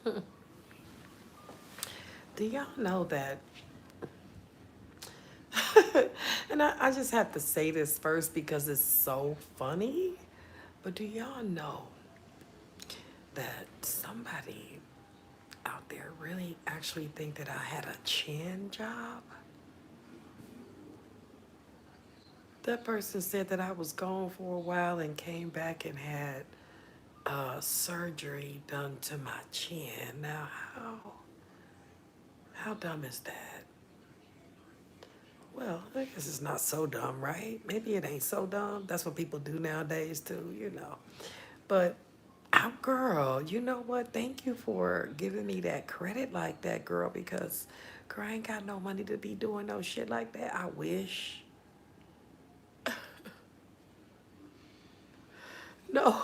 Do y'all know that? And I just have to say this first because it's so funny. But do y'all know that somebody out there really actually think that I had a chin job? That person said that I was gone for a while and came back and had surgery done to my chin. Now, how dumb is that? Well, I guess it's not so dumb, right? Maybe it ain't so dumb. That's what people do nowadays too, you know. But girl, you know what? Thank you for giving me that credit like that, girl, because girl, I ain't got no money to be doing no shit like that. I wish. No.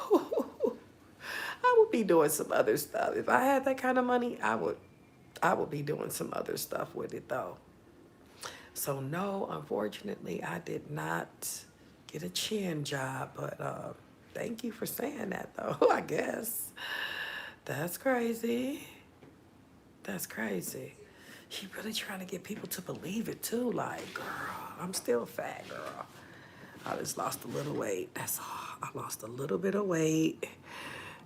I would be doing some other stuff. If I had that kind of money, I would be doing some other stuff with it though. So no, unfortunately, I did not get a chin job, but thank you for saying that though, I guess. That's crazy. That's crazy. She really trying to get people to believe it too. Like, girl, I'm still fat, girl. I just lost a little weight. That's all. I lost a little bit of weight.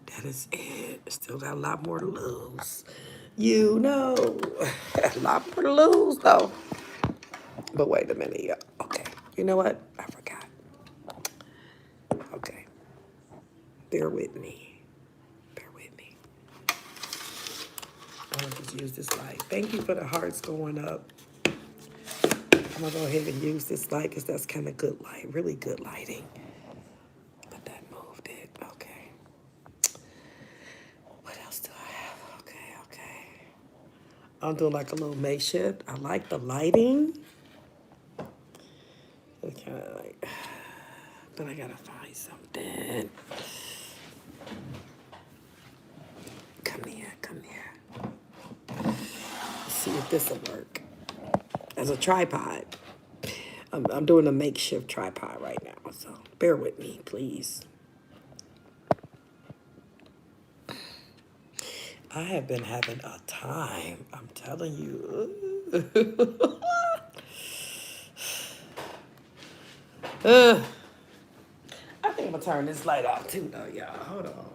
That is it. Still got a lot more to lose. You know, a lot more to lose though. But wait a minute, yeah. Okay. You know what? I forgot. Okay. Bear with me. Bear with me. I'm gonna just use this light. Thank you for the hearts going up. I'm gonna go ahead and use this light because that's kind of good light, really good lighting. But that moved it. Okay. What else do I have? Okay, okay. I'm doing like a little makeshift. I like the lighting. It's kind of like, but I gotta find something. Come here, come here. Let's see if this will work as a tripod. I'm doing a makeshift tripod right now, so bear with me, please. I have been having a time. I'm telling you. I think I'm gonna turn this light off too, though, y'all. Hold on.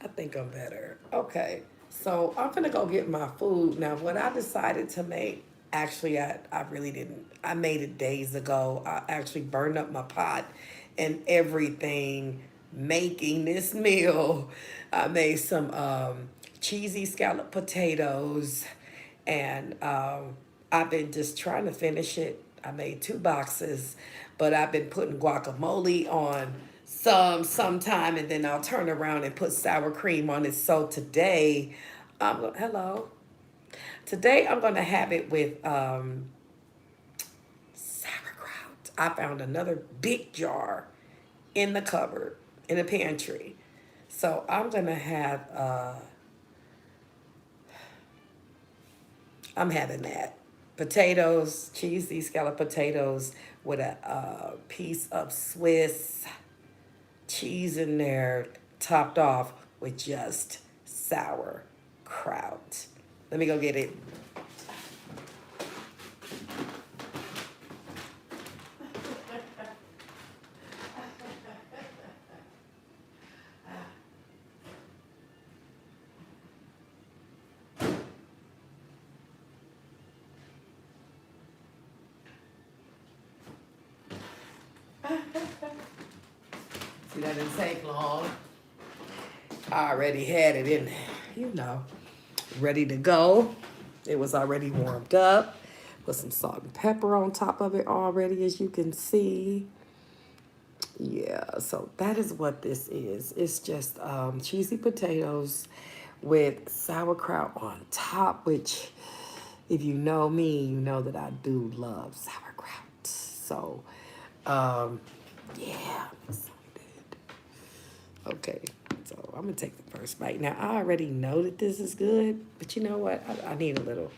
I think I'm better. Okay, so I'm gonna go get my food now. What I decided to make, actually, I really didn't. I made it days ago. I actually burned up my pot and everything making this meal. I made some cheesy scallop potatoes, and I've been just trying to finish it. I made 2 boxes, but I've been putting guacamole on sometime, and then I'll turn around and put sour cream on it. So today, hello. Today I'm gonna have it with sauerkraut. I found another big jar in the cupboard in the pantry, so I'm gonna have. I'm having that. Potatoes, cheesy scallop potatoes with a piece of Swiss cheese in there, topped off with just sauerkraut. Let me go get it. See, that didn't take long. I already had it in there, you know, ready to go. It was already warmed up. Put some salt and pepper on top of it already, as you can see. Yeah, so that is what this is. It's just cheesy potatoes with sauerkraut on top, which, if you know me, you know that I do love sauerkraut. So, um, yeah, I'm excited. Okay, so I'm gonna take the first bite. Now, I already know that this is good, but you know what? I need a little.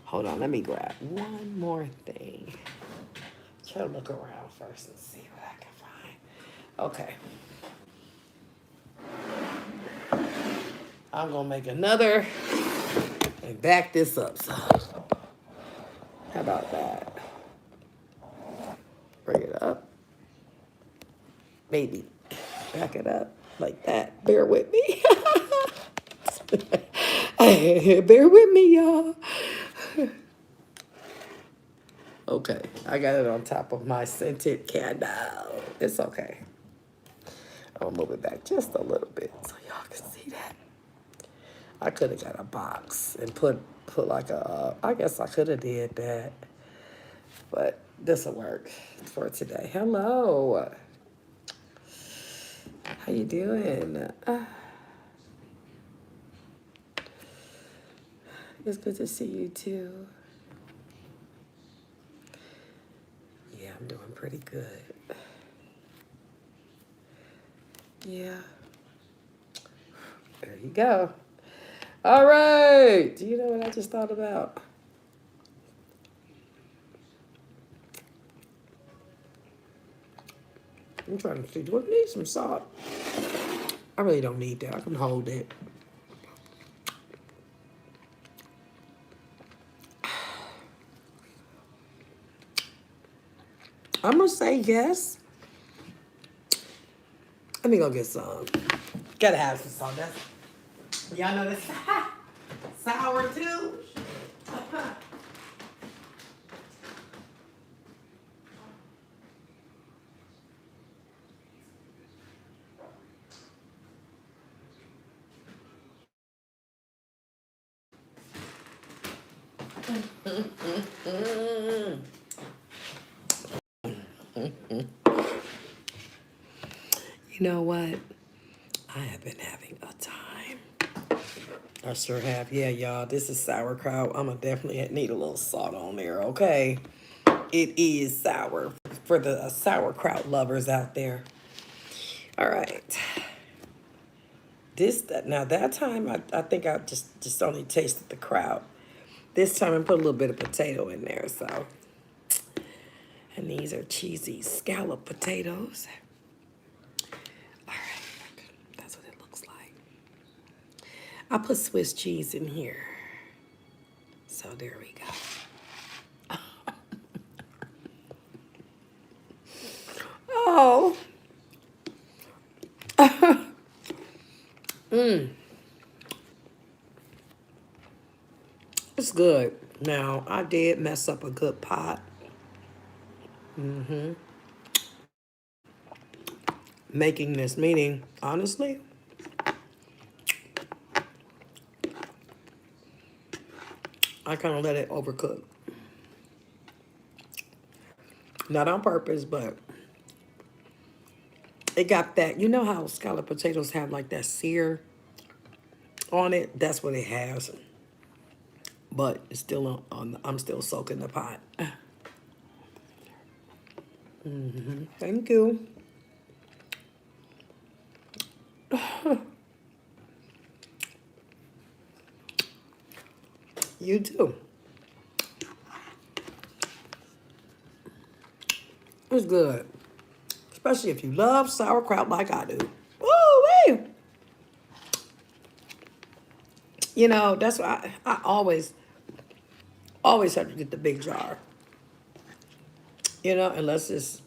Hold on, let me grab one more thing. Try to look around first and see what I can find. Okay. I'm gonna make another and back this up. So, how about that? Bring it up. Maybe back it up like that. Bear with me. Bear with me, y'all. Okay, I got it on top of my scented candle. It's okay. I'll move it back just a little bit so y'all can see that. I could have got a box and put like a, I guess I could have did that. But this will work for today. Hello. How you doing? It's good to see you too. Yeah, I'm doing pretty good. Yeah. There you go. All right. Do you know what I just thought about? I'm trying to see, do I need some salt? I really don't need that. I can hold it. I'm gonna say yes. Let me go get some. Gotta have some salt. That's, y'all know this sour too. You know what? I have been having a time. I sure have. Yeah, y'all. This is sauerkraut. I'm gonna definitely need a little salt on there. Okay. It is sour for the sauerkraut lovers out there. All right. Now that time I think I just only tasted the kraut. This time I put a little bit of potato in there, so. And these are cheesy scallop potatoes. All right, that's what it looks like. I put Swiss cheese in here. So there we go. Oh. It's good. Now, I did mess up a good pot. Making this, meaning, honestly, I kind of let it overcook. Not on purpose, but it got that. You know how scalloped potatoes have like that sear on it? That's what it has. But it's still I'm still soaking the pot. Thank you. You too. It's good. Especially if you love sauerkraut like I do. Woo-wee! You know, that's why I always have to get the big jar. You know, unless it's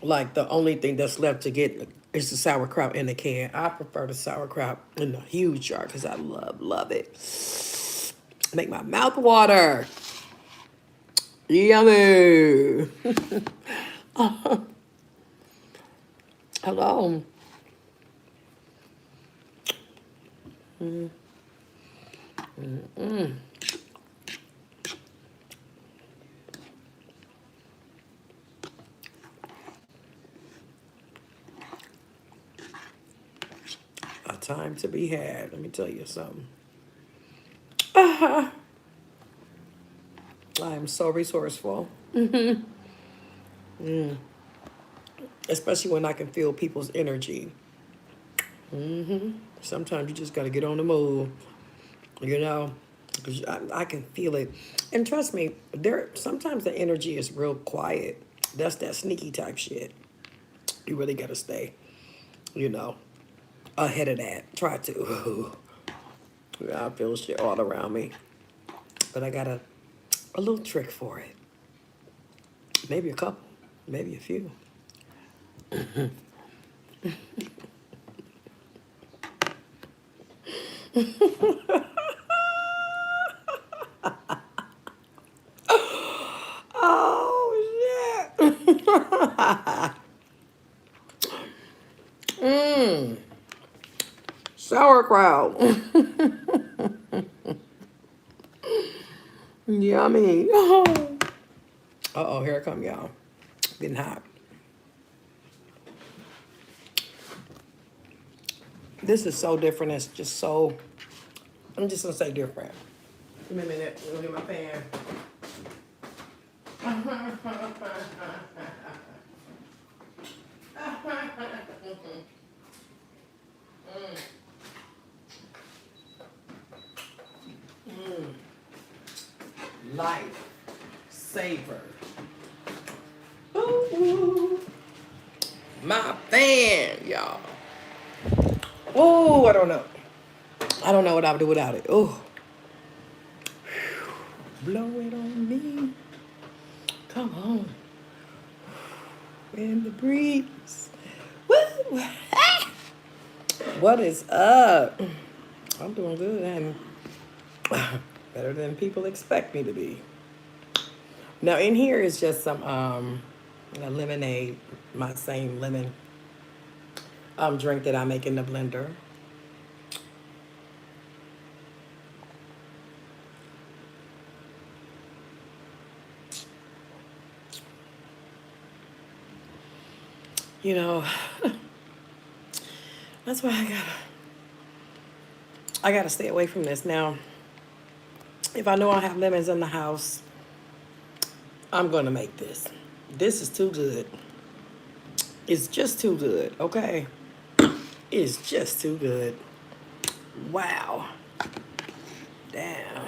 like the only thing that's left to get is the sauerkraut in the can. I prefer the sauerkraut in the huge jar because I love it. Make my mouth water. Yummy. Hello. A time to be had. Let me tell you something. I am so resourceful. Especially when I can feel people's energy. Sometimes you just got to get on the move, you know, because I can feel it. And trust me, sometimes the energy is real quiet. That's that sneaky type shit. You really got to stay, you know, ahead of that. Try to. I feel shit all around me. But I got a little trick for it. Maybe a couple. Maybe a few. Oh, shit. Sauerkraut. Yummy. Uh-oh, here it come, y'all. Getting hot. This is so different. It's just so, I'm just going to say different. Give me a minute. Let me get my pan. Life saver. Ooh, my fan, y'all. Oh, I don't know. I don't know what I would do without it. Oh, blow it on me. Come on. In the breeze. Woo. What is up? I'm doing good and better than people expect me to be. Now in here is just some lemonade, my same lemon drink that I make in the blender. You know, that's why I gotta stay away from this. Now, if I know I have lemons in the house, I'm gonna make this. This is too good. It's just too good, okay? It's just too good. Wow. Damn.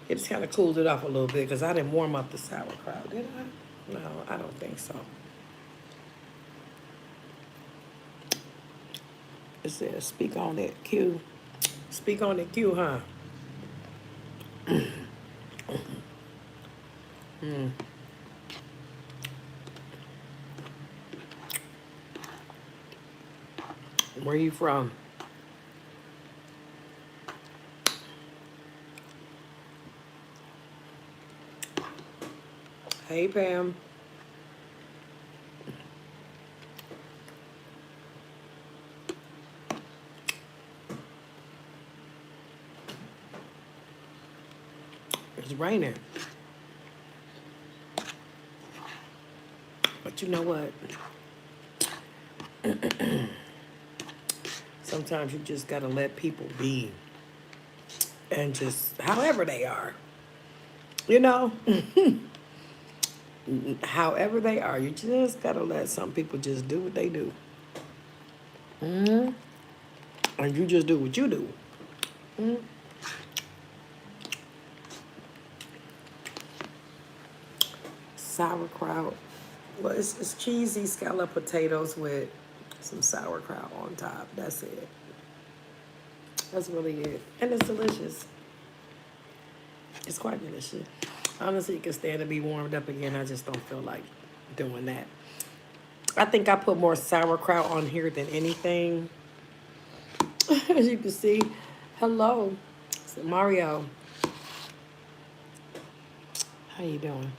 It just kind of cooled it off a little bit because I didn't warm up the sauerkraut, did I? No, I don't think so. It says, speak on that Q. Speak on that Q, huh? Where you from? Hey, Pam. It's raining. But you know what? Sometimes you just gotta let people be. And just, however they are. You know? However they are. You just gotta let some people just do what they do. And you just do what you do. Sauerkraut. Well, it's cheesy scallop potatoes with some sauerkraut on top. That's it. That's really it. And it's delicious. It's quite delicious. Honestly, it can stand to be warmed up again. I just don't feel like doing that. I think I put more sauerkraut on here than anything. As you can see. Hello. It's Mario. How you doing?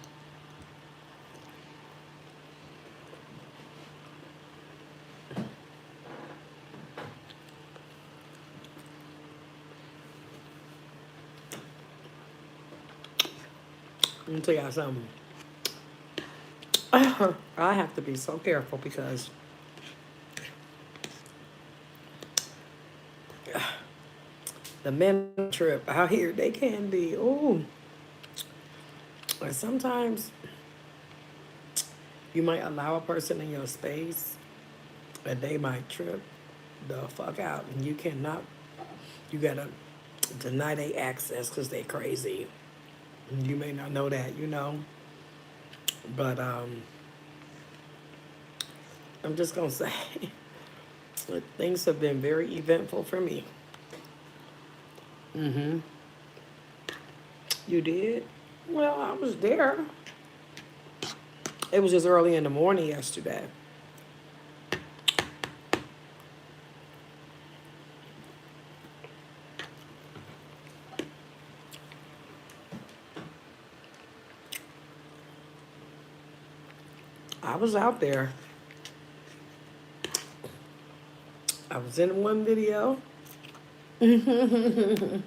Let me tell y'all something. I have to be so careful because the men trip out here, they can be, ooh. And sometimes you might allow a person in your space and they might trip the fuck out. And you cannot, you gotta deny they access because they crazy. You may not know that, you know. But I'm just gonna say, But things have been very eventful for me. You did? Well, I was there. It was just early in the morning yesterday. I was out there. I was in one video, and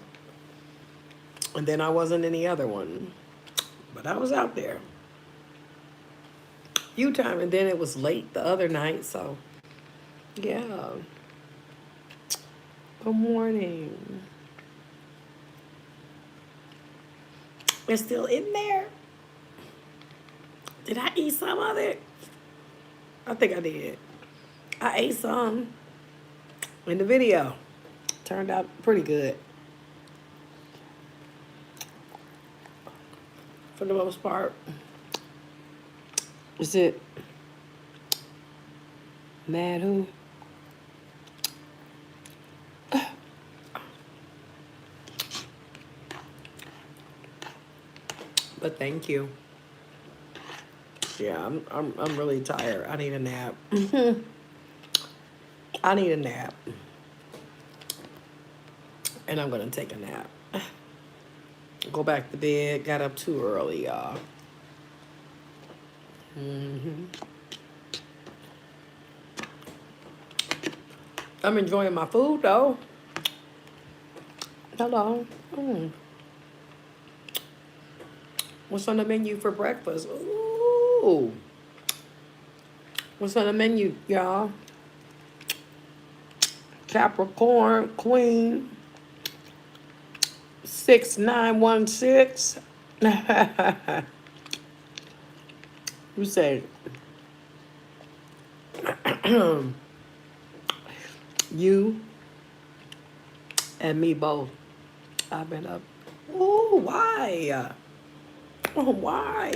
then I wasn't in the other one. But I was out there a few times, and then it was late the other night, so yeah. Good morning. It's still in there. Did I eat some of it? I think I did. I ate some in the video. Turned out pretty good. For the most part. Is it Mad who? But thank you. Yeah, I'm really tired. I need a nap. I need a nap. And I'm gonna take a nap. Go back to bed. Got up too early, y'all. I'm enjoying my food though. Hello. What's on the menu for breakfast? Ooh. What's on the menu, y'all? Capricorn, Queen, 6916. You say you and me both. I've been up. Ooh, why? Oh, why?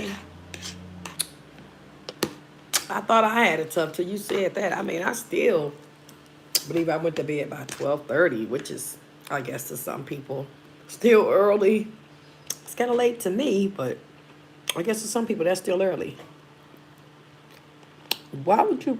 I thought I had it tough till you said that. I mean, I still believe I went to bed by 12:30, which is, I guess, to some people, still early. It's kind of late to me, but I guess to some people, that's still early. Why would you...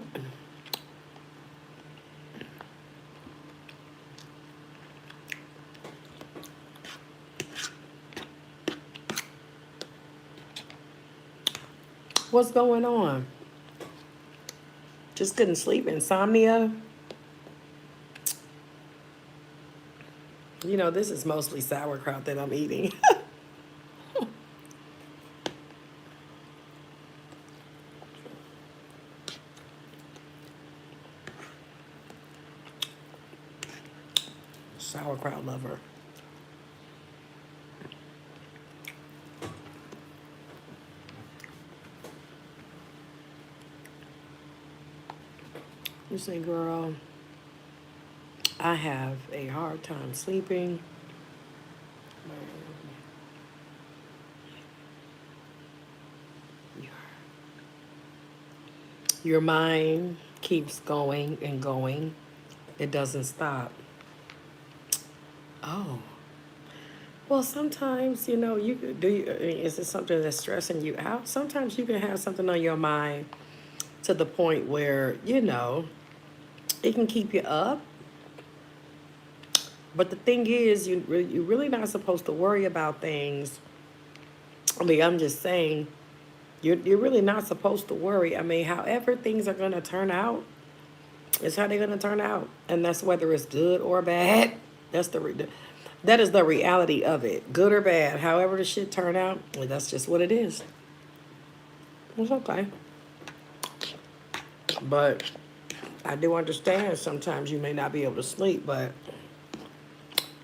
What's going on? Just couldn't sleep? Insomnia? You know, this is mostly sauerkraut that I'm eating. Sauerkraut lover. You say, girl, I have a hard time sleeping. Your mind keeps going and going. It doesn't stop. Oh. Well, sometimes, you know, is it something that's stressing you out? Sometimes you can have something on your mind to the point where, you know, it can keep you up. But the thing is, you're really not supposed to worry about things. I mean, I'm just saying, you're really not supposed to worry. I mean, however things are going to turn out, it's how they're going to turn out. And that's whether it's good or bad. That is the reality of it. Good or bad. However the shit turn out, that's just what it is. It's okay. But I do understand sometimes you may not be able to sleep, but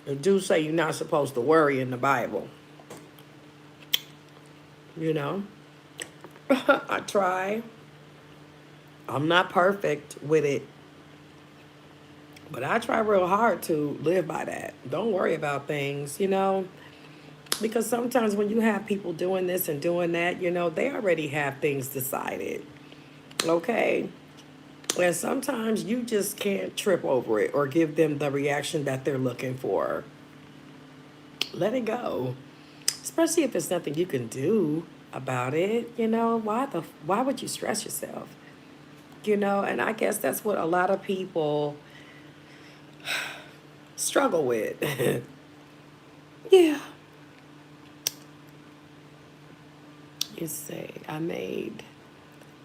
they do say you're not supposed to worry in the Bible. You know? I try. I'm not perfect with it. But I try real hard to live by that. Don't worry about things, you know? Because sometimes when you have people doing this and doing that, you know, they already have things decided. Okay? And sometimes you just can't trip over it or give them the reaction that they're looking for. Let it go. Especially if there's nothing you can do about it. Why would you stress yourself? And I guess that's what a lot of people struggle with. Yeah. You say, I made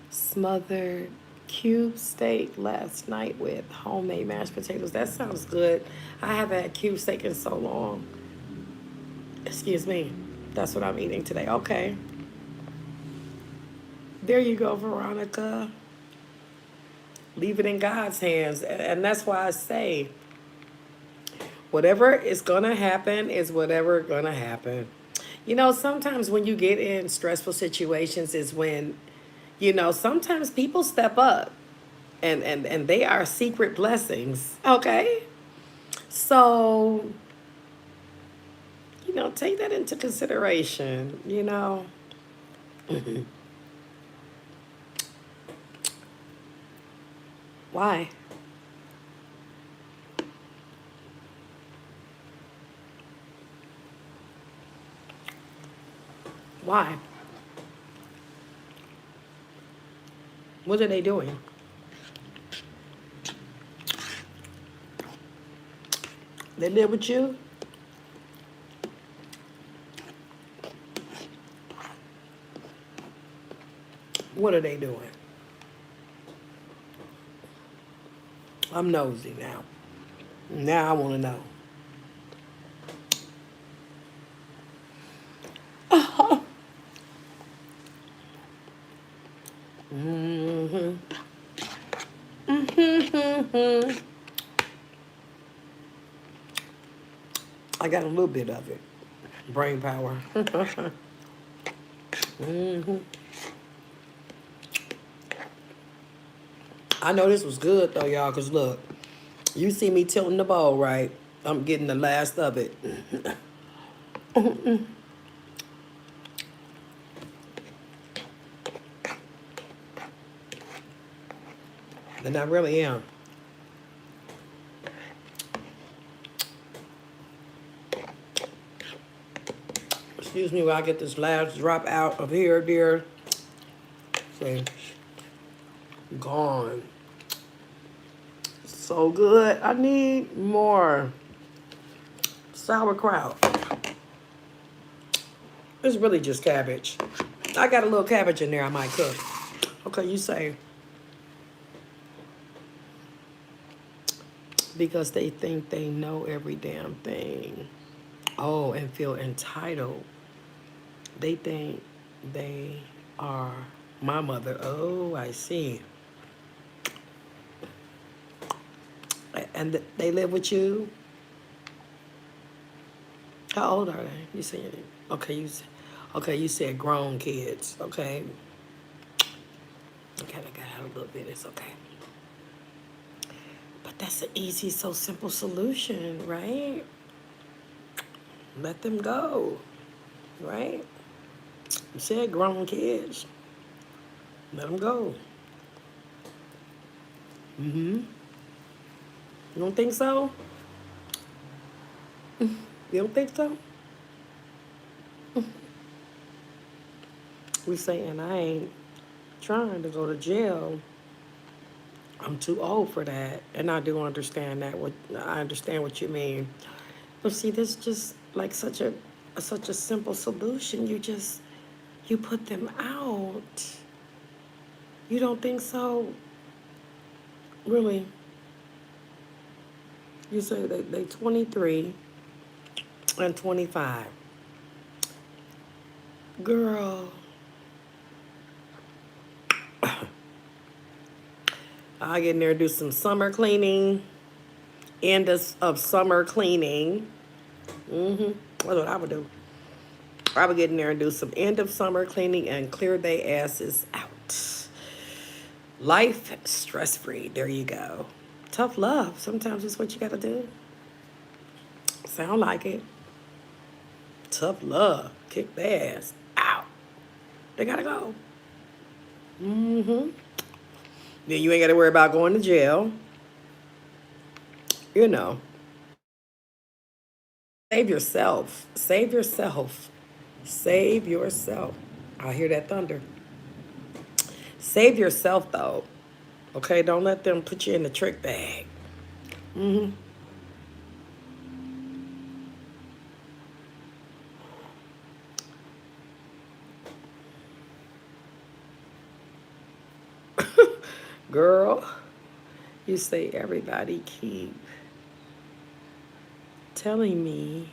smothered cube steak last night with homemade mashed potatoes. That sounds good. I haven't had cube steak in so long. Excuse me. That's what I'm eating today. Okay. There you go, Veronica. Leave it in God's hands. And that's why I say, whatever is going to happen is whatever going to happen. Sometimes when you get in stressful situations is when, sometimes people step up and they are secret blessings. Okay. So, take that into consideration. Why? Why? What are they doing? They live with you? What are they doing? I'm nosy now. Now I want to know. Mm-hmm. Mm-hmm. I got a little bit of it. Brain power. Mm-hmm. I know this was good though, y'all, because look, you see me tilting the bowl, right? I'm getting the last of it. And I really am. Excuse me while I get this last drop out of here, dear. See, gone. So good. I need more sauerkraut. It's really just cabbage. I got a little cabbage in there I might cook. Okay, you say. Because they think they know every damn thing. Oh, and feel entitled. They think they are my mother. Oh, I see. And they live with you? How old are they? You said, you said grown kids. Okay. Okay, I got out a little bit. It's okay. But that's an easy, so simple solution, right? Let them go, right? You said grown kids. Let them go. Mm-hmm. You don't think so? You don't think so? We saying I ain't trying to go to jail. I'm too old for that. And I do understand that. I understand what you mean. But see, this just like such a simple solution. You put them out. You don't think so? Really? You say they 23 and 25. Girl. I'll get in there and do some summer cleaning. End of summer cleaning. That's what I would do. I would get in there and do some end of summer cleaning and clear their asses out. Life stress-free. There you go. Tough love. Sometimes it's what you gotta do. Sound like it. Tough love. Kick their ass out. They gotta go. Then you ain't got to worry about going to jail. You know, save yourself. Save yourself. Save yourself. I hear that thunder. Save yourself, though. Okay, don't let them put you in the trick bag. Girl, you say everybody keep telling me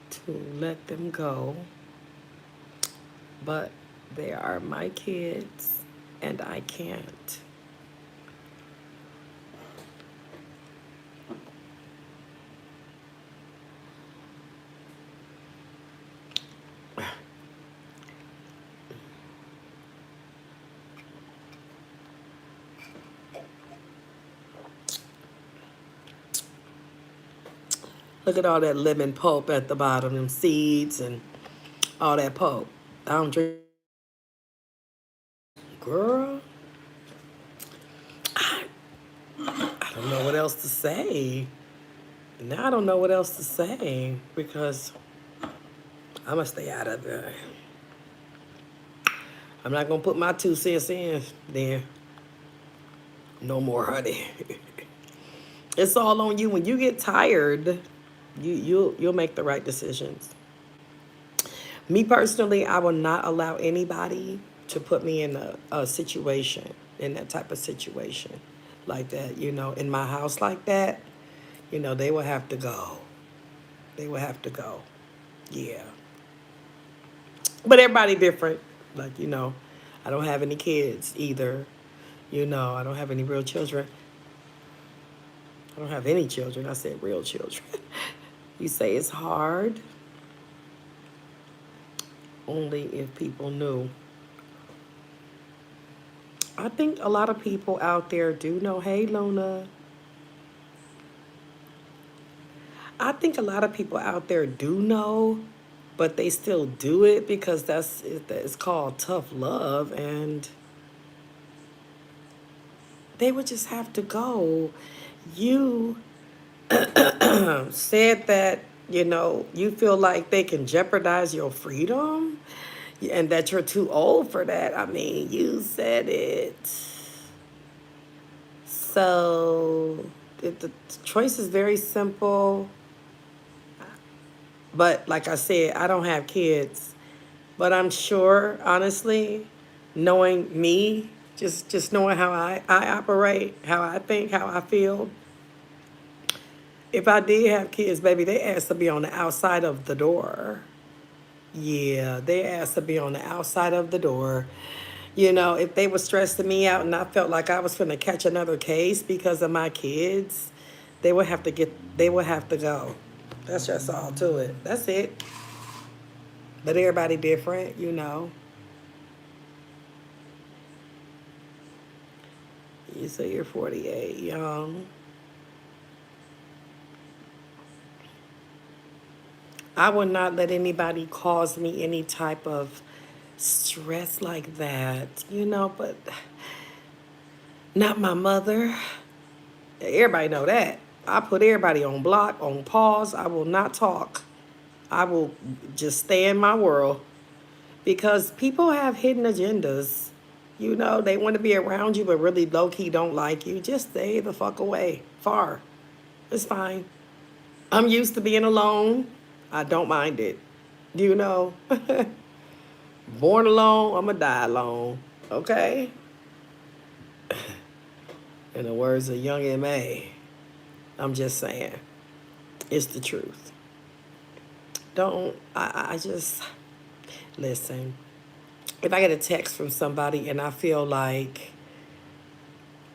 to let them go, but they are my kids and I can't. Look at all that lemon pulp at the bottom, them seeds and all that pulp. I don't drink. Girl, I don't know what else to say. Now I don't know what else to say because I'm gonna stay out of it. I'm not gonna put my 2 cents in there. No more, honey. It's all on you. When you get tired, you'll make the right decisions. Me personally, I will not allow anybody to put me in a situation, in that type of situation like that, in my house like that, they will have to go. They will have to go. Yeah. But everybody different. Like, I don't have any kids either. I don't have any real children. I don't have any children. I said real children. You say it's hard. Only if people knew. I think a lot of people out there do know. Hey, Luna. I think a lot of people out there do know, but they still do it because it's called tough love, and they would just have to go. You said that, you feel like they can jeopardize your freedom and that you're too old for that. I mean, you said it. So the choice is very simple. But like I said, I don't have kids. But I'm sure, honestly, knowing me, just knowing how I operate, how I think, how I feel, if I did have kids, baby, they asked to be on the outside of the door. Yeah, they asked to be on the outside of the door. If they were stressing me out and I felt like I was going to catch another case because of my kids, they would have to go. That's just all to it. That's it. But everybody different. You say you're 48, young. I would not let anybody cause me any type of stress like that, but not my mother. Everybody know that. I put everybody on block, on pause. I will not talk. I will just stay in my world because people have hidden agendas. They want to be around you, but really low key don't like you. Just stay the fuck away. Far. It's fine. I'm used to being alone. I don't mind it. You know? Born alone, I'm going to die alone. Okay? In the words of Young M.A., I'm just saying. It's the truth. I just, listen. If I get a text from somebody and I feel like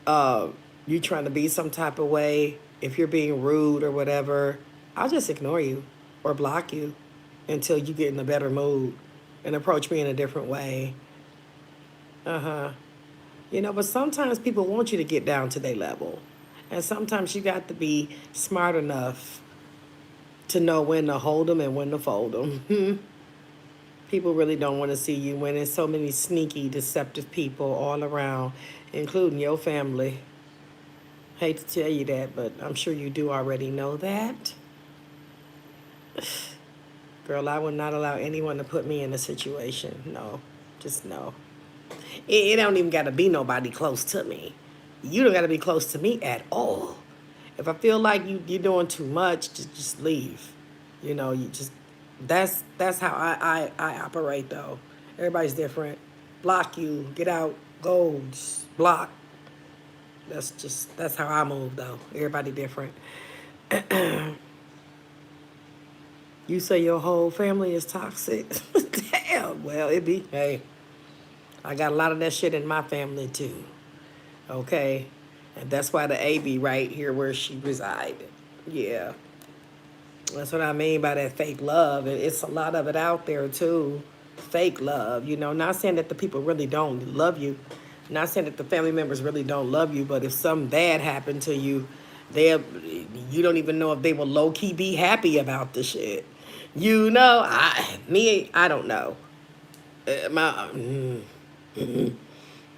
you trying to be some type of way, if you're being rude or whatever, I'll just ignore you or block you until you get in a better mood and approach me in a different way. But sometimes people want you to get down to their level. And sometimes you got to be smart enough to know when to hold them and when to fold them. People really don't want to see you win. There's so many sneaky, deceptive people all around, including your family. Hate to tell you that, but I'm sure you do already know that. Girl, I would not allow anyone to put me in a situation. No, just no. It don't even got to be nobody close to me. You don't got to be close to me at all. If I feel like you're doing too much, just leave. You just that's how I operate though. Everybody's different. Block you, get out, go, just block. That's how I move though. Everybody different. You say your whole family is toxic. Damn. Well, it be. Hey, I got a lot of that shit in my family too. Okay, and that's why the A be right here where she resided. Yeah, that's what I mean by that fake love. It's a lot of it out there too. Fake love. Not saying that the people really don't love you. Not saying that the family members really don't love you, but if something bad happened to you, you don't even know if they will low key be happy about the shit. I don't know.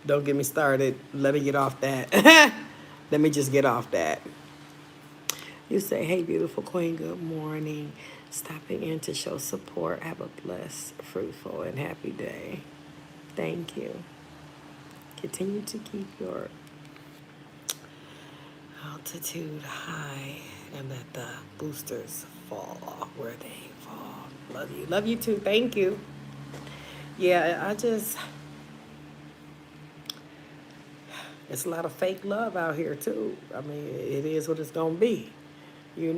Don't get me started. Let me get off that. Let me just get off that. You say, hey, beautiful queen, good morning. Stopping in to show support. Have a blessed, fruitful, and happy day. Thank you. Continue to keep your altitude high and let the boosters fall where they fall. Love you. Love you too. Thank you. Yeah, it's a lot of fake love out here too. I mean, it is what it's gonna be. You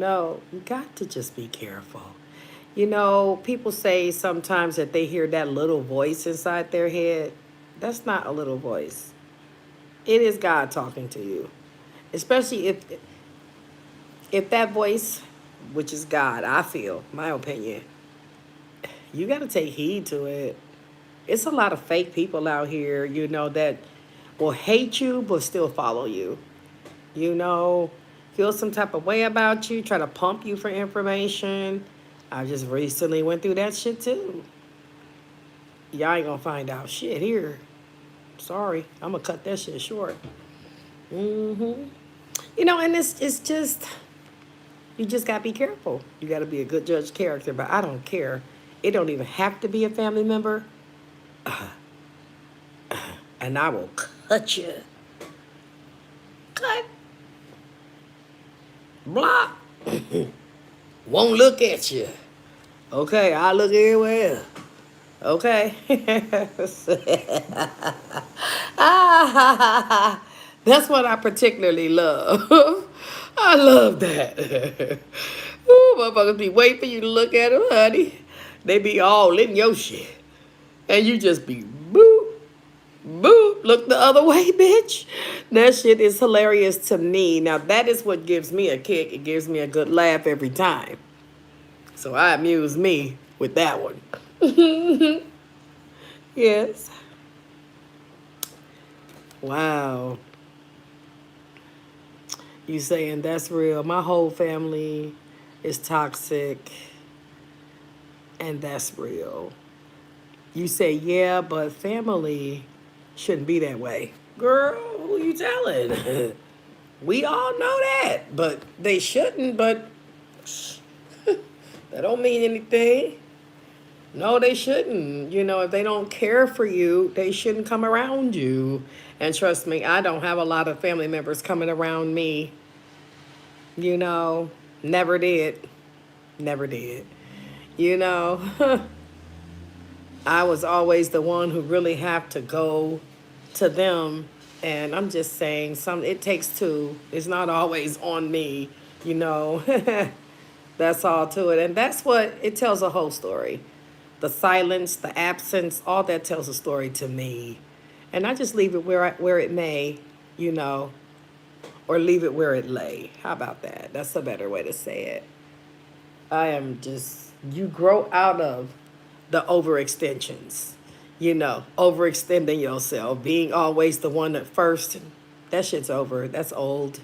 got to just be careful. People say sometimes that they hear that little voice inside their head. That's not a little voice. It is God talking to you. Especially if that voice, which is God, I feel, my opinion, you got to take heed to it. It's a lot of fake people out here, that will hate you but still follow you. Feel some type of way about you, try to pump you for information. I just recently went through that shit too. Y'all ain't gonna find out shit here. Sorry, I'm gonna cut that shit short. And it's just, you just gotta be careful. You gotta be a good judge of character, but I don't care. It don't even have to be a family member. And I will cut you. Cut. Block. Won't look at you. Okay, I look everywhere. Okay. That's what I particularly love. I love that. Ooh, motherfuckers be waiting for you to look at them, honey. They be all in your shit. And you just be boop, boop, look the other way, bitch. That shit is hilarious to me. Now, that is what gives me a kick. It gives me a good laugh every time. So I amuse me with that one. Yes. Wow. You saying that's real. My whole family is toxic. And that's real. You say, yeah, but family shouldn't be that way. Girl, who you telling? We all know that. But they shouldn't, but that don't mean anything. No, they shouldn't. If they don't care for you, they shouldn't come around you. And trust me, I don't have a lot of family members coming around me. Never did. Never did. I was always the one who really have to go to them. And I'm just saying, it takes two. It's not always on me, That's all to it. And that's what, it tells a whole story. The silence, the absence, all that tells a story to me. And I just leave it where it may, or leave it where it lay. How about that? That's a better way to say it. You grow out of the overextensions, overextending yourself, being always the one at first. That shit's over. That's old.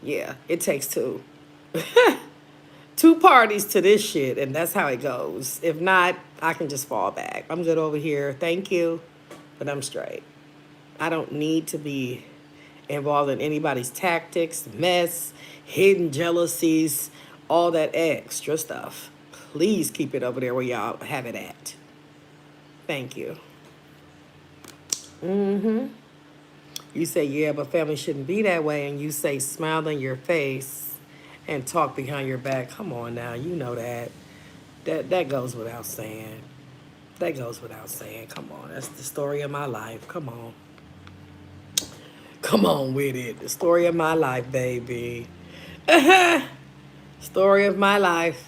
Yeah, it takes two. Two parties to this shit, and that's how it goes. If not, I can just fall back. I'm good over here. Thank you, but I'm straight. I don't need to be involved in anybody's tactics, mess, hidden jealousies, all that extra stuff. Please keep it over there where y'all have it at. Thank you. You say, yeah, but family shouldn't be that way. And you say, smile in your face and talk behind your back. Come on now, you know that. That goes without saying. That goes without saying. Come on, that's the story of my life. Come on. Come on with it. The story of my life, baby. Story of my life.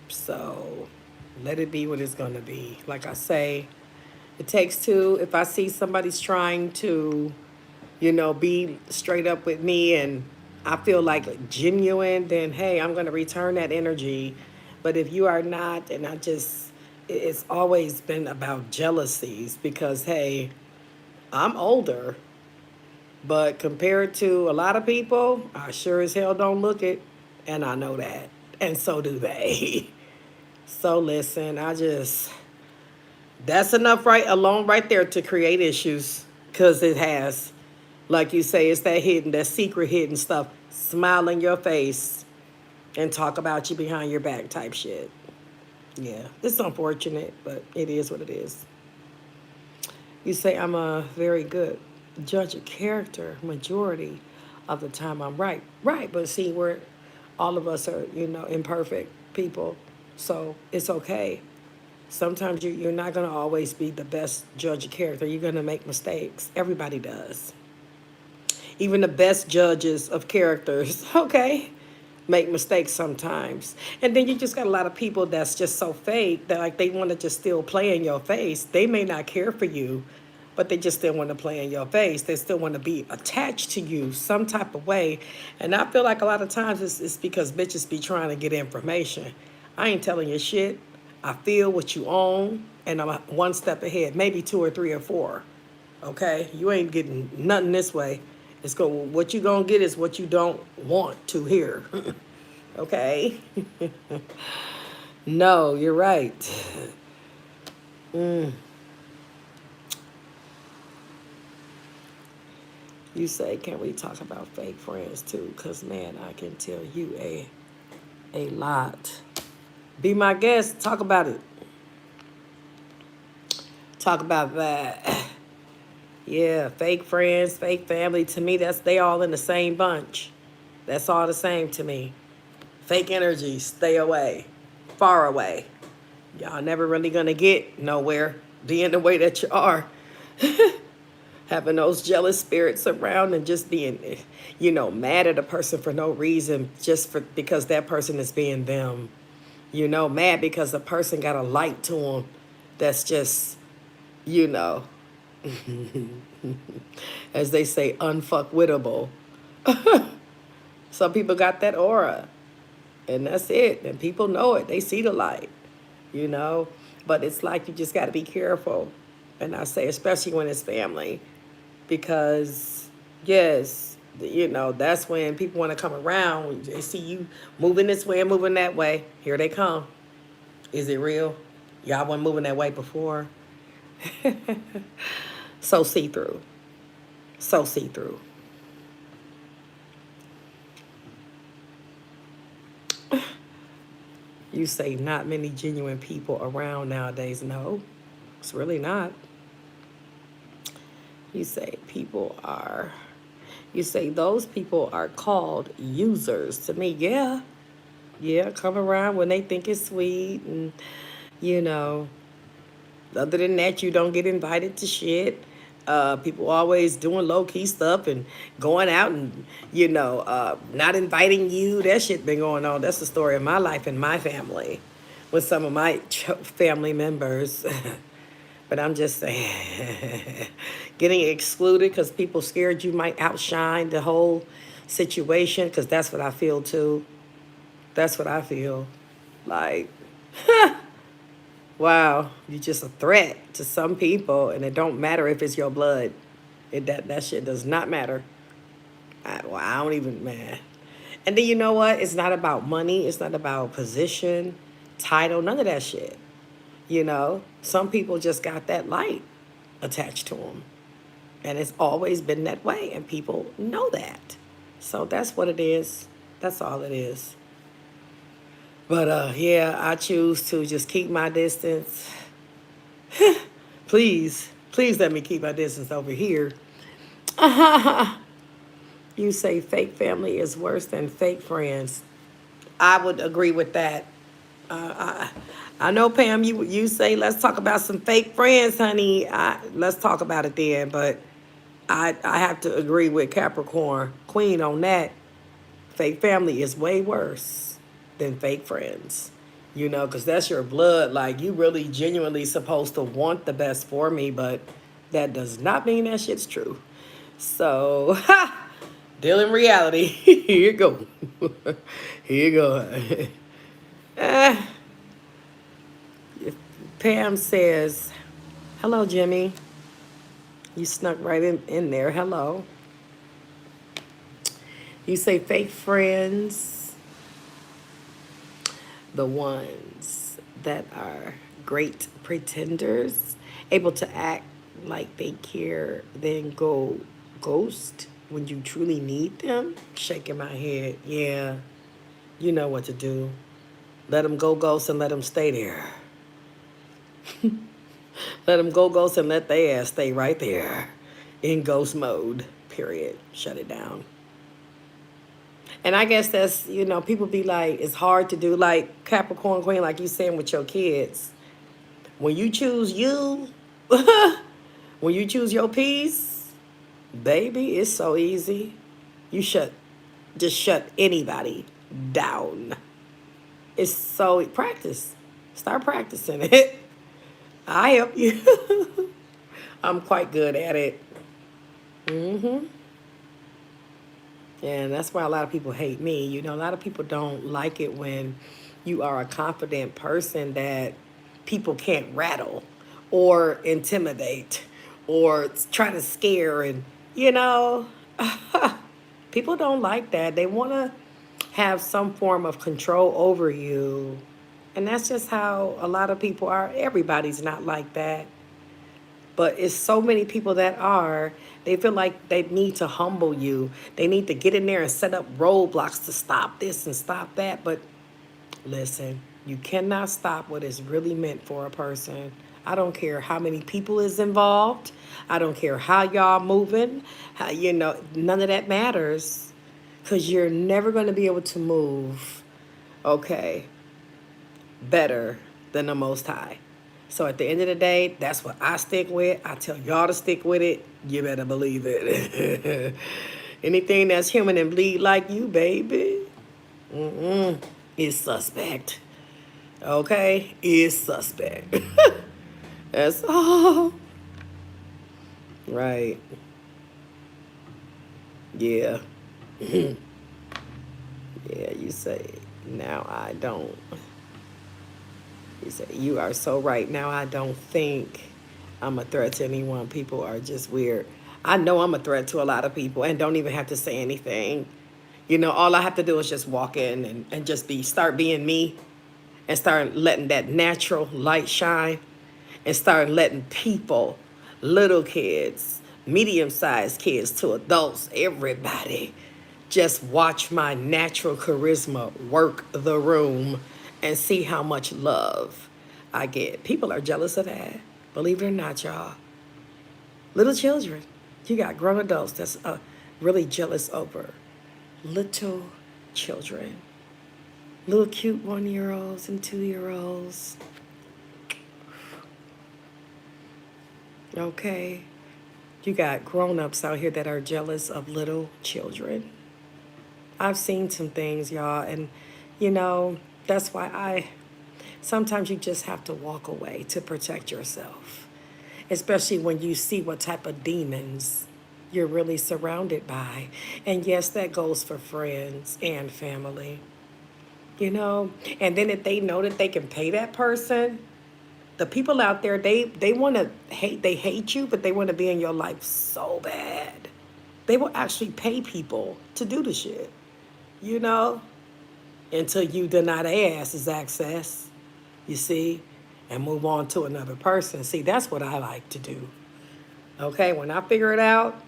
So let it be what it's going to be. Like I say, it takes two. If I see somebody's trying to, be straight up with me and I feel like genuine, then hey, I'm going to return that energy. But if you are not, and it's always been about jealousies because, hey, I'm older, but compared to a lot of people, I sure as hell don't look it. And I know that. And so do they. So listen, that's enough right there to create issues. Because it has. Like you say, it's that secret hidden stuff. Smile in your face and talk about you behind your back type shit. Yeah, it's unfortunate, but it is what it is. You say I'm a very good judge of character majority of the time. I'm right. Right, but see, all of us are, imperfect people. So it's okay. Sometimes you're not going to always be the best judge of character. You're going to make mistakes. Everybody does. Even the best judges of characters, okay, make mistakes sometimes. And then you just got a lot of people that's just so fake that like they want to just still play in your face. They may not care for you, but they just still want to play in your face. They still want to be attached to you some type of way. And I feel like a lot of times it's because bitches be trying to get information. I ain't telling you shit. I feel what you own, and I'm one step ahead, maybe two or three or four. Okay? You ain't getting nothing this way. What you gonna get is what you don't want to hear. Okay? No, you're right. You say, can we talk about fake friends too? Because, man, I can tell you a lot. Be my guest. Talk about it. Talk about that. Yeah, fake friends, fake family. To me, they all in the same bunch. That's all the same to me. Fake energy, stay away. Far away. Y'all never really gonna get nowhere being the way that you are. Having those jealous spirits around and just being, mad at a person for no reason, because that person is being them. Mad because a person got a light to them that's just, as they say, unfuckwittable. Some people got that aura, and that's it. And people know it. They see the light, But it's like you just got to be careful. And I say, especially when it's family, because, yes, that's when people want to come around. They see you moving this way and moving that way. Here they come. Is it real? Y'all weren't moving that way before. So see-through. So see-through. You say not many genuine people around nowadays. No, it's really not. You say those people are called users. To me, yeah. Yeah, come around when they think it's sweet and, other than that, you don't get invited to shit. People always doing low-key stuff and going out and, not inviting you. That shit been going on. That's the story of my life and my family with some of my family members. But I'm just saying, getting excluded because people scared you might outshine the whole situation, because that's what I feel too. That's what I feel. Like, wow, you're just a threat to some people, and it don't matter if it's your blood. That shit does not matter. I don't even, man. And then you know what? It's not about money. It's not about position, title, none of that shit. You know, some people just got that light attached to them. And it's always been that way. And people know that. So that's what it is. That's all it is. But yeah, I choose to just keep my distance. Please, please let me keep my distance over here. You say fake family is worse than fake friends. I would agree with that. I know, Pam, you say let's talk about some fake friends, honey. Let's talk about it then. But I have to agree with Capricorn Queen on that. Fake family is way worse than fake friends. You know, because that's your blood. Like, you really genuinely supposed to want the best for me, but that does not mean that shit's true. So, ha! Deal in reality. Here you go. Here you go. Ah, Pam says, hello, Jimmy. You snuck right in there. Hello. You say fake friends, the ones that are great pretenders, able to act like they care, then go ghost when you truly need them. Shaking my head. Yeah, you know what to do. Let them go ghost and let them stay there. Let them go ghost and let their ass stay right there in ghost mode, period. Shut it down. And I guess that's, people be like, it's hard to do, like Capricorn Queen, like you saying with your kids. When you choose you, when you choose your peace, baby, it's so easy. You just shut anybody down. It's so, practice. Start practicing it. I help you. I'm quite good at it. Mm-hmm. And that's why a lot of people hate me. You know, a lot of people don't like it when you are a confident person that people can't rattle or intimidate or try to scare. And, you know, people don't like that. They want to have some form of control over you. And that's just how a lot of people are. Everybody's not like that. But it's so many people that are. They feel like they need to humble you. They need to get in there and set up roadblocks to stop this and stop that. But listen, you cannot stop what is really meant for a person. I don't care how many people is involved. I don't care how y'all moving. None of that matters. Because you're never going to be able to move, okay, better than the Most High. So at the end of the day, that's what I stick with. I tell y'all to stick with it. You better believe it. Anything that's human and bleed like you, baby, is suspect. Okay? Is suspect. That's all. Right. Yeah. Yeah, you say, now I don't. You say, you are so right. Now I don't think I'm a threat to anyone. People are just weird. I know I'm a threat to a lot of people and don't even have to say anything. All I have to do is just walk in and just start being me and start letting that natural light shine and start letting people, little kids, medium-sized kids to adults, everybody, just watch my natural charisma work the room and see how much love I get. People are jealous of that. Believe it or not, y'all. Little children. You got grown adults that's really jealous over little children. Little cute 1-year-olds and 2-year-olds. Okay? You got grown-ups out here that are jealous of little children. I've seen some things, y'all, and that's why sometimes you just have to walk away to protect yourself, especially when you see what type of demons you're really surrounded by. And yes, that goes for friends and family, and then if they know that they can pay that person, the people out there, they want to hate you, but they want to be in your life so bad. They will actually pay people to do the shit, you know, until you deny their asses access, you see? and move on to another person. See, that's what I like to do. Okay, when I figure it out,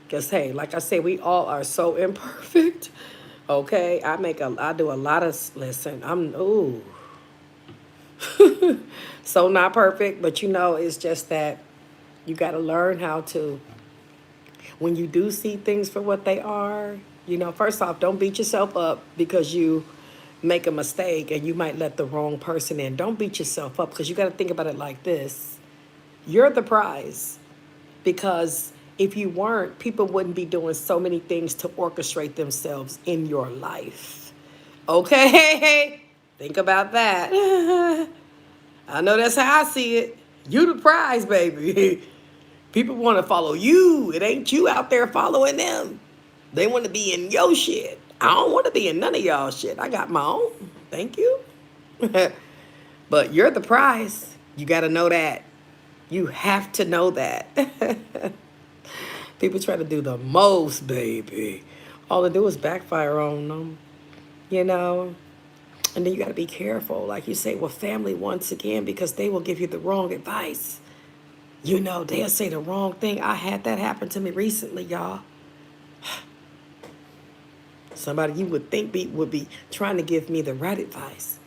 because hey, like I say, we all are so imperfect. Okay, I do a lot of, listen, so not perfect, but it's just that you got to learn how to, when you do see things for what they are, first off, don't beat yourself up because you make a mistake and you might let the wrong person in. Don't beat yourself up, because you got to think about it like this. You're the prize, because if you weren't, people wouldn't be doing so many things to orchestrate themselves in your life. Okay? Think about that. I know that's how I see it. You the prize, baby. People want to follow you. It ain't you out there following them. They want to be in your shit. I don't want to be in none of y'all shit. I got my own. Thank you. But you're the prize. You got to know that. You have to know that. People try to do the most, baby. All they do is backfire on them, And then you got to be careful, like you say, with family once again, because they will give you the wrong advice. They'll say the wrong thing. I had that happen to me recently, y'all. Somebody you would think would be trying to give me the right advice.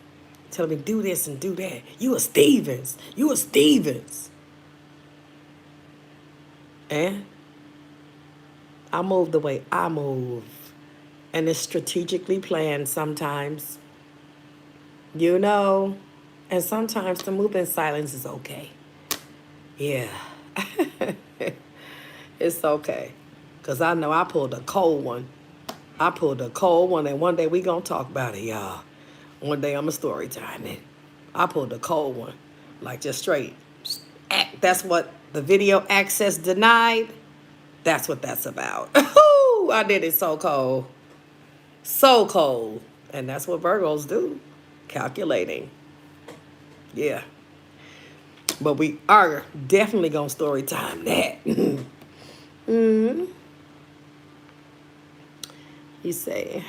Telling me, do this and do that. You a Stevens. You a Stevens. And I move the way I move. And it's strategically planned sometimes. And sometimes to move in silence is okay. Yeah. It's okay. Because I know I pulled a cold one. And one day we going to talk about it, y'all. One day I'm a story time it. I pulled a cold one. Like just straight. That's what the video access denied. That's what that's about. I did it so cold. So cold. And that's what Virgos do. Calculating. Yeah. But we are definitely going to story time that. Mm-hmm. You say,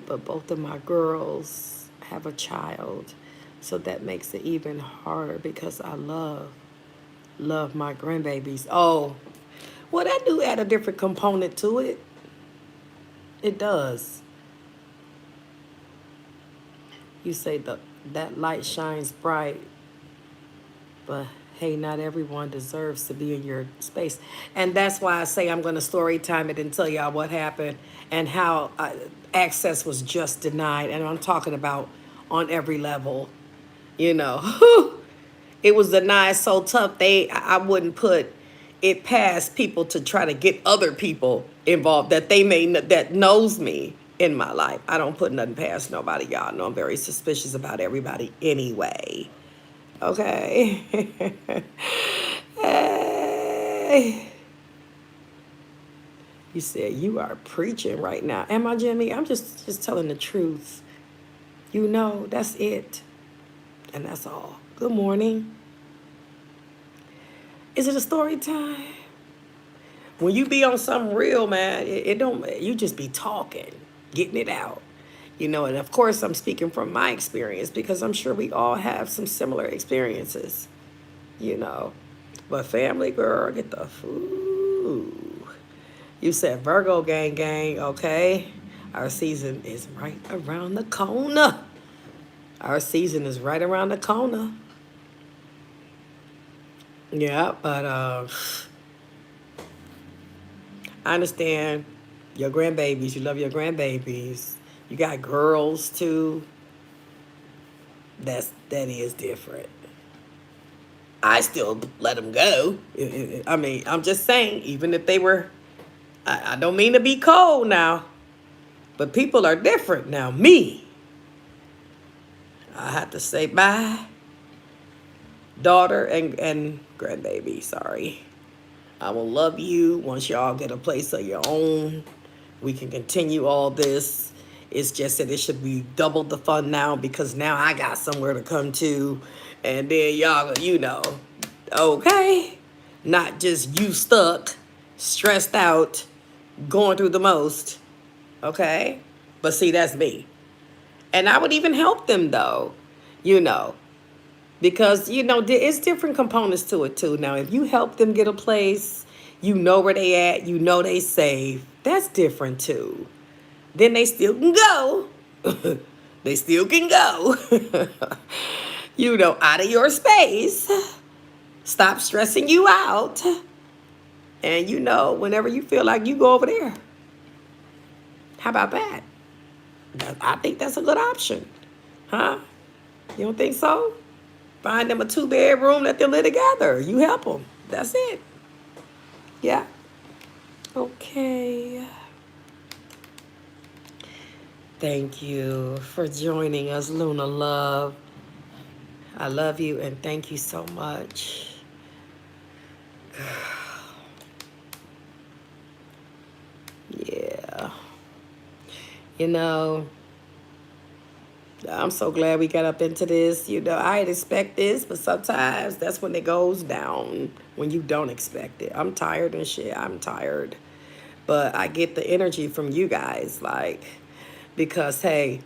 but both of my girls have a child. So that makes it even harder because I love my grandbabies. Oh, well, that do add a different component to it. It does. You say that light shines bright, but hey, not everyone deserves to be in your space. And that's why I say I'm going to story time it and tell y'all what happened and how access was just denied. And I'm talking about on every level, It was denied so tough, I wouldn't put it past people to try to get other people involved that that knows me in my life. I don't put nothing past nobody. Y'all know I'm very suspicious about everybody anyway. Okay. Hey. You said you are preaching right now. Am I, Jimmy? I'm just telling the truth. That's it. And that's all. Good morning. Is it a story time? When you be on something real, man, it don't, you just be talking, getting it out. And of course I'm speaking from my experience because I'm sure we all have some similar experiences, But family, girl, get the food. You said Virgo gang, okay? Our season is right around the corner. Yeah, but I understand your grandbabies. You love your grandbabies. You got girls too. That is different. I still let them go. I mean, I'm just saying, even if they were, I don't mean to be cold now, but people are different now. Me, I have to say bye. Daughter and grandbaby, sorry. I will love you once y'all get a place of your own. We can continue all this. It's just that it should be double the fun now because now I got somewhere to come to. And then y'all, okay? Not just you stuck, stressed out, going through the most, okay? But see, that's me. And I would even help them though, you know, because, you know, it's different components to it too. Now, if you help them get a place, you know where they at, you know they safe, that's different too. Then they still can go. They still can go. You know, out of your space. Stop stressing you out. And you know, whenever you feel like you go over there. How about that? I think that's a good option. Huh? You don't think so? Find them a 2-bedroom, let them live together. You help them. That's it. Yeah. Okay. Thank you for joining us, Luna Love. I love you and thank you so much. Yeah. You know, I'm so glad we got up into this. You know, I didn't expect this, but sometimes that's when it goes down, when you don't expect it. I'm tired and shit. I'm tired. But I get the energy from you guys, like, because, hey,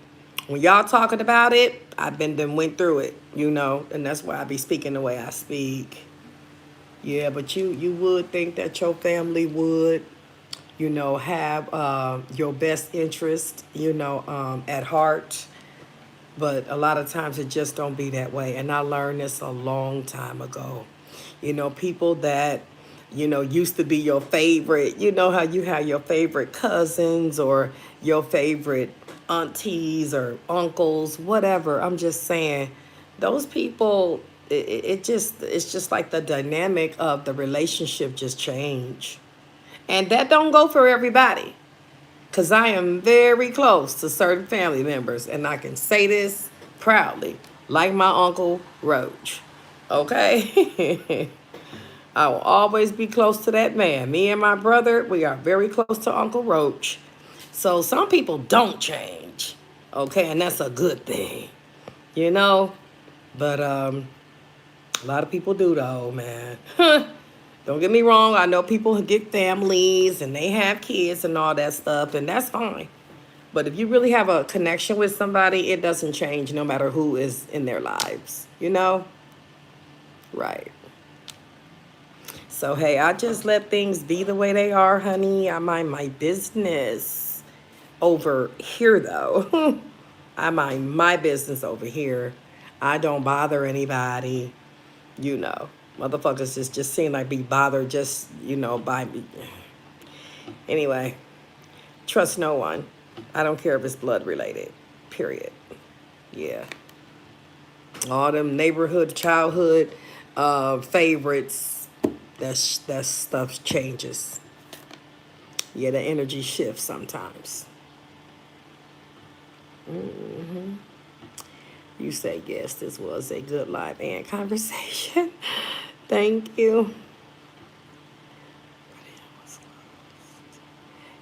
when y'all talking about it, I've been done went through it, you know, and that's why I be speaking the way I speak. Yeah, but you would think that your family would, you know, have your best interest, you know, at heart. But a lot of times it just don't be that way. And I learned this a long time ago. You know, people that, you know, used to be your favorite, you know how you have your favorite cousins or your favorite aunties or uncles, whatever. I'm just saying, those people, it's just like the dynamic of the relationship just change. And that don't go for everybody. Because I am very close to certain family members, and I can say this proudly, like my Uncle Roach. Okay? I will always be close to that man. Me and my brother, we are very close to Uncle Roach. So some people don't change. Okay? And that's a good thing. You know? But a lot of people do though, man. Don't get me wrong. I know people get families and they have kids and all that stuff, and that's fine. But if you really have a connection with somebody, it doesn't change no matter who is in their lives, you know? Right. So, hey, I just let things be the way they are, honey. I mind my business over here, though. I mind my business over here. I don't bother anybody, you know. Motherfuckers just seem like be bothered just, you know, by me. Anyway, trust no one. I don't care if it's blood related, period. Yeah. All them neighborhood, childhood favorites, that stuff changes. Yeah, the energy shifts sometimes. You say, yes, this was a good live and conversation. Thank you.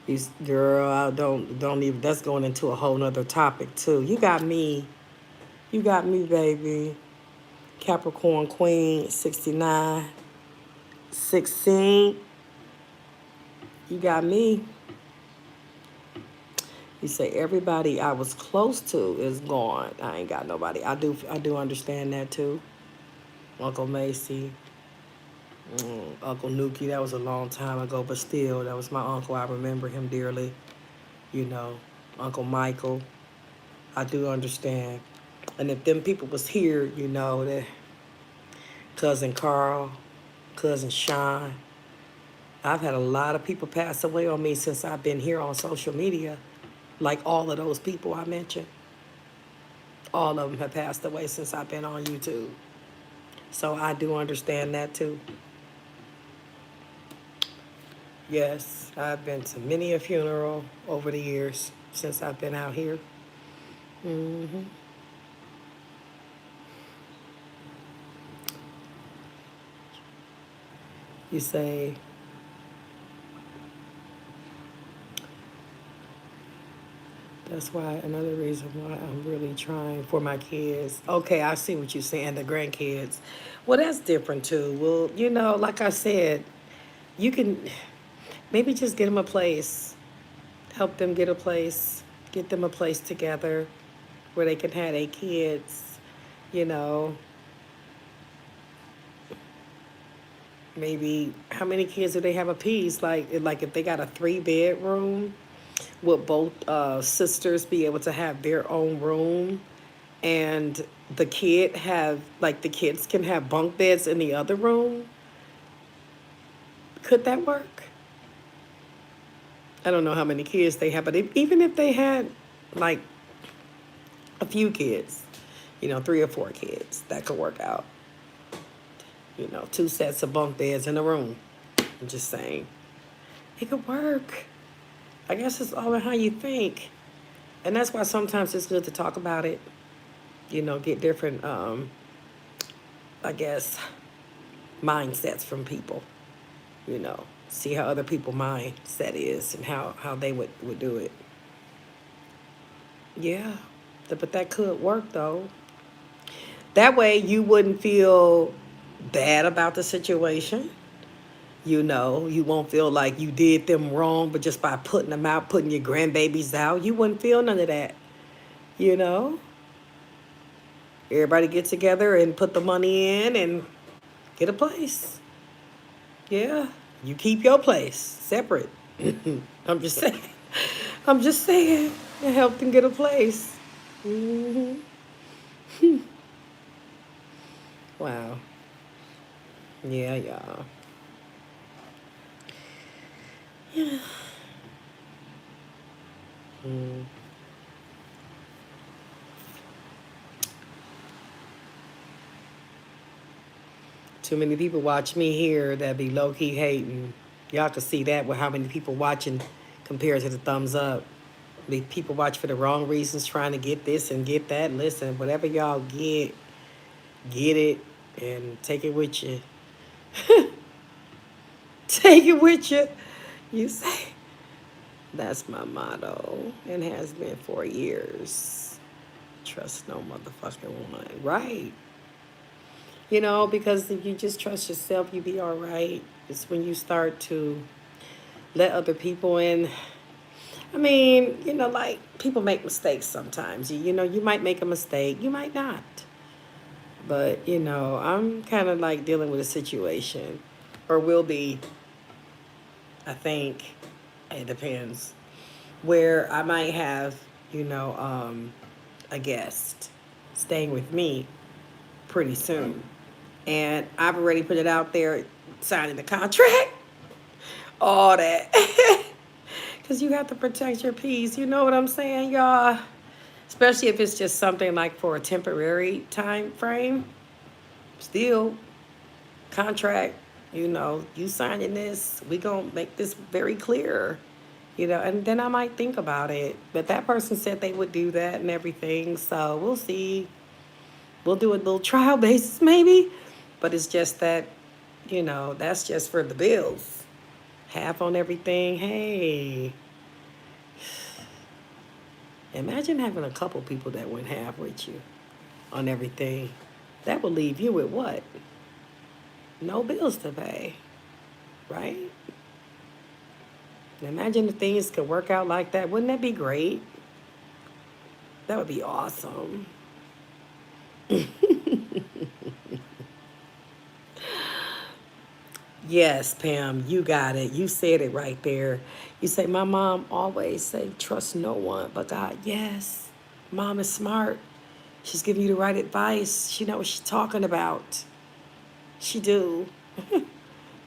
You, girl, I don't even, that's going into a whole nother topic too. You got me. You got me, baby. Capricorn Queen, 69, 16. You got me. You say everybody I was close to is gone. I ain't got nobody. I do understand that too. Uncle Macy, Uncle Nuki, that was a long time ago, but still, that was my uncle. I remember him dearly. You know, Uncle Michael, I do understand. And if them people was here, you know, that Cousin Carl, Cousin Sean, I've had a lot of people pass away on me since I've been here on social media. Like all of those people I mentioned. All of them have passed away since I've been on YouTube. So I do understand that too. Yes, I've been to many a funeral over the years since I've been out here. hmm You say, that's why another reason why I'm really trying for my kids. Okay, I see what you're saying, the grandkids. Well, that's different too. Well, you know, like I said, you can maybe just get them a place, help them get a place, get them a place together. where they can have their kids, you know, maybe how many kids do they have apiece? Like if they got a 3 bedroom, would both sisters be able to have their own room, and the kids can have bunk beds in the other room? Could that work? I don't know how many kids they have, but even if they had like a few kids, 3 or 4 kids, that could work out. 2 sets of bunk beds in a room. I'm just saying. It could work. I guess it's all in how you think. And that's why sometimes it's good to talk about it, get different, I guess, mindsets from people, see how other people's mindset is and how they would do it. Yeah, but that could work though. That way you wouldn't feel bad about the situation. You won't feel like you did them wrong, but just by putting them out, putting your grandbabies out, you wouldn't feel none of that. You know, everybody get together and put the money in and get a place. Yeah, you keep your place separate. I'm just saying. I'm just saying. Help them get a place. Hmm. Wow. Yeah, y'all. Yeah. Mm. Too many people watch me here that be low key hating. Y'all can see that with how many people watching compared to the thumbs up. People watch for the wrong reasons, trying to get this and get that. Listen, whatever y'all get it and take it with you. Take it with you. You say that's my motto and has been for years. Trust no motherfucking one. Right. Because if you just trust yourself, you be all right. It's when you start to let other people in. I mean, like people make mistakes sometimes. You might make a mistake, you might not. But, I'm kind of like dealing with a situation, or will be, I think. It depends. Where I might have, a guest staying with me pretty soon. And I've already put it out there, signing the contract, all that. Because you have to protect your peace. You know what I'm saying, y'all? Especially if it's just something like for a temporary time frame. Still, contract, you signing this, we going to make this very clear. And then I might think about it. But that person said they would do that and everything. So we'll see. We'll do a little trial basis maybe. But it's just that, that's just for the bills. Half on everything. Hey. Imagine having a couple people that went half with you on everything. That would leave you with what? No bills to pay. Right? Imagine if things could work out like that. Wouldn't that be great? That would be awesome. Yes, Pam, you got it. You said it right there. You say, my mom always say, trust no one but God. Yes, mom is smart. She's giving you the right advice. She knows what she's talking about. She do.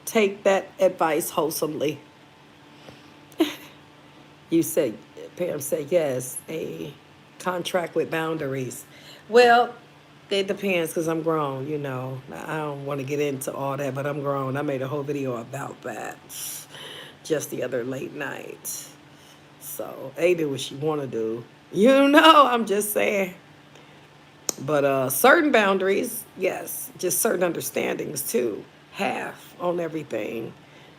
Take that advice wholesomely. You say, Pam said, yes, a contract with boundaries. Well, it depends because I'm grown, I don't want to get into all that, but I'm grown. I made a whole video about that just the other late night. So, do what she want to do. I'm just saying. But certain boundaries, yes, just certain understandings too. Half on everything.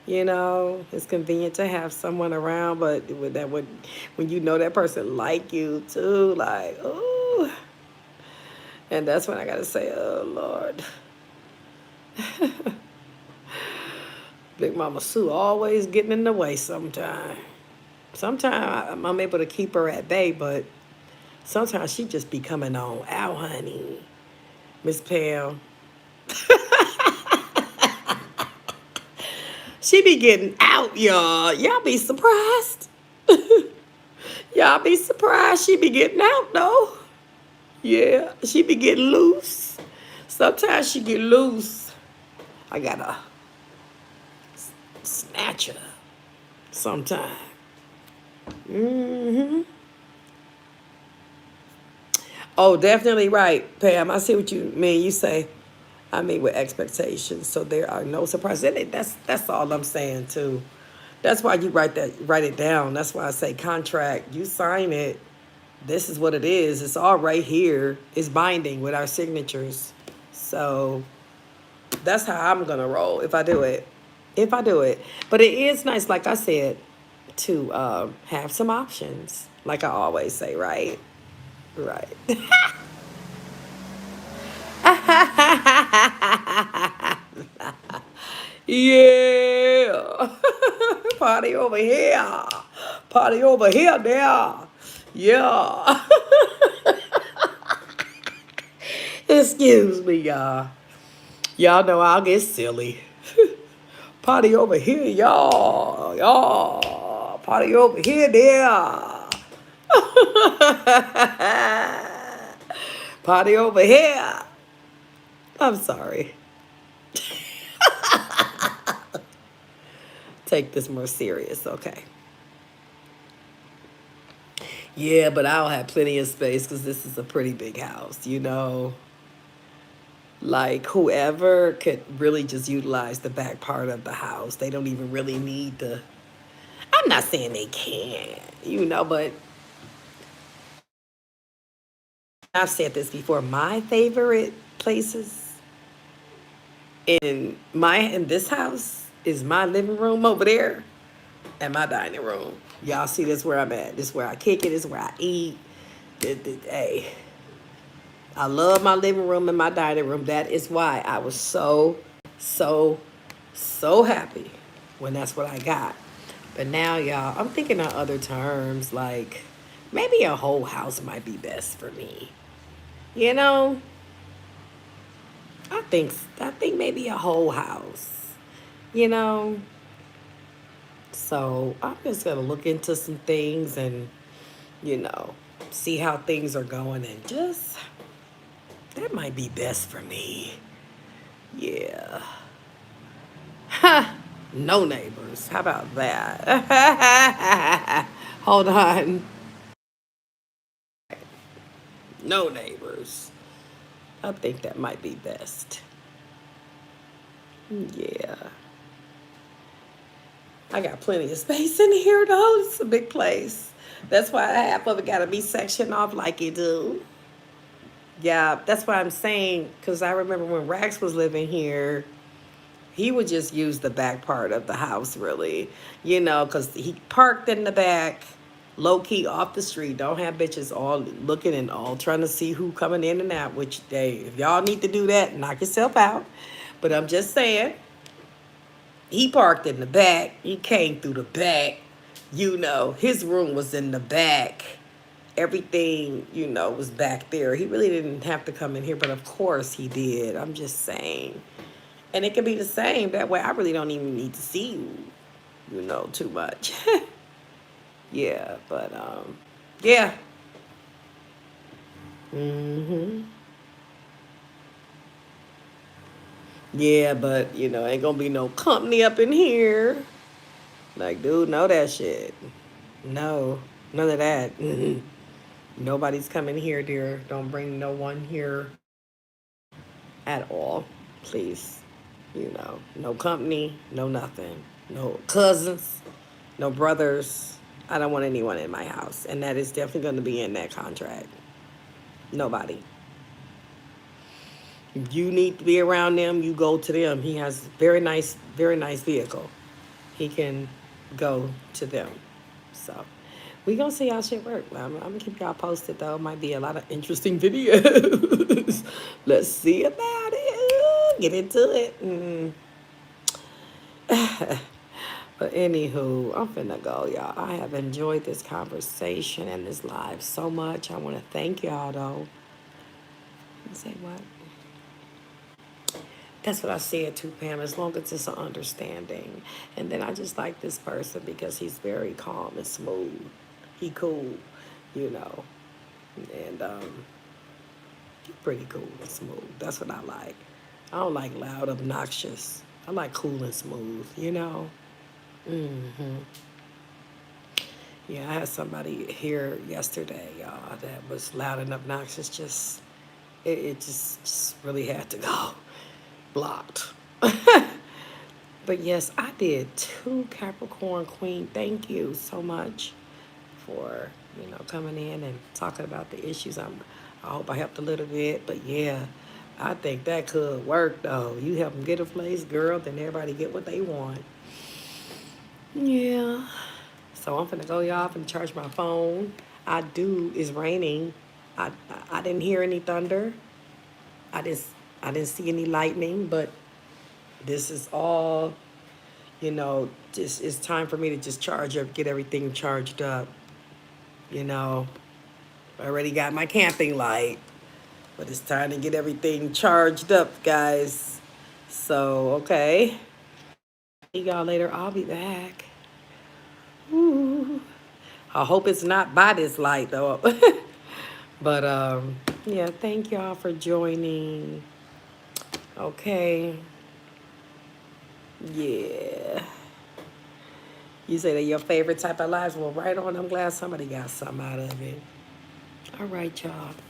It's convenient to have someone around, but when that person like you too, like, ooh. And that's when I gotta say, oh Lord. Big Mama Sue always getting in the way sometime. Sometimes I'm able to keep her at bay, but Sometimes she just be coming on out, honey. Miss Pam. She be getting out, y'all. Y'all be surprised. Y'all be surprised she be getting out, though. Yeah, she be getting loose. Sometimes she get loose. I gotta snatch her sometime. Mm-hmm. Oh, definitely right, Pam. I see what you mean. You say, I mean, with expectations, so there are no surprises. That's all I'm saying too. That's why you write it down. That's why I say contract. You sign it. This is what it is. It's all right here. It's binding with our signatures. So that's how I'm gonna roll if I do it. If I do it, but it is nice, like I said, to have some options. Like I always say, right? Right. Yeah. Party over here. Party over here now. Yeah. Excuse me, y'all. Y'all know I'll get silly. Party over here, y'all. Y'all. Party over here there. Party over here. I'm sorry. Take this more serious, okay? Yeah, but I'll have plenty of space because this is a pretty big house, you know? Like, whoever could really just utilize the back part of the house, they don't even really need the. I'm not saying they can't, you know, but I've said this before. My favorite places in this house is my living room over there and my dining room. Y'all see this where I'm at. This is where I kick it. This is where I eat. Hey, I love my living room and my dining room. That is why I was so, so happy when that's what I got. But now, y'all, I'm thinking on other terms. Like, maybe a whole house might be best for me. You know, I think maybe a whole house. You know, so I'm just gonna look into some things and you know see how things are going and just that might be best for me. Yeah. Ha! No neighbors. How about that? Hold on. No neighbors. I think that might be best. Yeah. I got plenty of space in here though. It's a big place. That's why half of it gotta be sectioned off like you do. Yeah, that's what I'm saying. Cause I remember when Rax was living here, he would just use the back part of the house really, you know, because he parked in the back, low key off the street. Don't have bitches all looking and all trying to see who coming in and out. Which they, if y'all need to do that, knock yourself out. But I'm just saying, he parked in the back. He came through the back. You know, his room was in the back. Everything, you know, was back there. He really didn't have to come in here, but of course he did. I'm just saying. And it can be the same. That way I really don't even need to see you, you know, too much. Yeah, but yeah. Mhm. Yeah, but you know, ain't gonna be no company up in here. Like, dude, know that shit. No, none of that. Mhm. Nobody's coming here, dear. Don't bring no one here at all, please. You know, no company, no nothing, no cousins, no brothers. I don't want anyone in my house, and that is definitely going to be in that contract. Nobody. If you need to be around them, you go to them. He has very nice vehicle. He can go to them. So we gonna see how shit work. I'm gonna keep y'all posted though. Might be a lot of interesting videos. Let's see about it. Get into it. But anywho, I'm finna go, y'all. I have enjoyed this conversation and this live so much. I want to thank y'all, though. You say what? That's what I said to Pam, as long as it's an understanding. And then I just like this person because he's very calm and smooth. He cool, you know. And he's pretty cool and smooth. That's what I like. I don't like loud, obnoxious. I like cool and smooth, you know. Yeah, I had somebody here yesterday, y'all, that was loud and obnoxious. Just it just really had to go. Blocked. But yes, I did two Capricorn Queen. Thank you so much for coming in and talking about the issues. I hope I helped a little bit, but yeah, I think that could work though. You help them get a place, girl, then everybody get what they want. Yeah. So I'm finna go, y'all. I'm finna charge my phone. It's raining. I didn't hear any thunder. I didn't I didn't see any lightning, but this is all, just it's time for me to just charge up, get everything charged up. You know, I already got my camping light, but it's time to get everything charged up, guys. So, okay. See y'all later. I'll be back. Ooh. I hope it's not by this light, though. But, yeah, thank y'all for joining. Okay. Yeah. You say that your favorite type of lives? Well, right on. I'm glad somebody got something out of it. All right, y'all.